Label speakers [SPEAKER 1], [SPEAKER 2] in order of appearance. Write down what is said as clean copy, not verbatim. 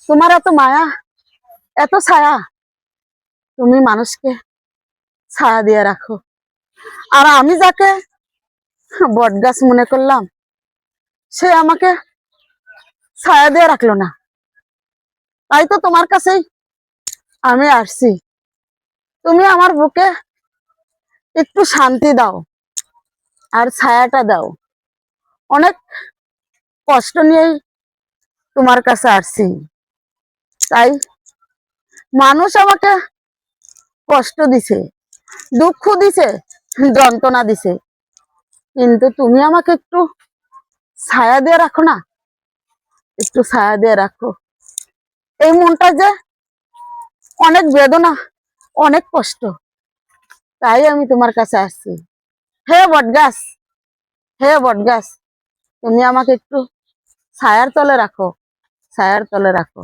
[SPEAKER 1] তোমার এত মায়া, এত ছায়া, তুমি মানুষকে ছায়া দিয়ে রাখো। আর আমি যাকে বটগাছ মনে করলাম, সে আমাকে ছায়া দিয়ে রাখলো না। তাই তো তোমার কাছেই আমি আসছি। তুমি আমার বুকে একটু শান্তি দাও আর ছায়াটা দাও। অনেক কষ্ট নিয়েই তোমার কাছে আসছি। তাই মানুষ আমাকে কষ্ট দিছে, দুঃখ দিছে, যন্ত্রণা দিছে, কিন্তু তুমি আমাকে একটু ছায়া দিয়ে রাখো না, একটু ছায়া দিয়ে রাখো। এই মনটা যে অনেক বেদনা, অনেক কষ্ট, তাই আমি তোমার কাছে আসছি। হে বটগাছ, হে বটগাছ, তুমি আমাকে একটু ছায়ার তলে রাখো, ছায়ার তলে রাখো।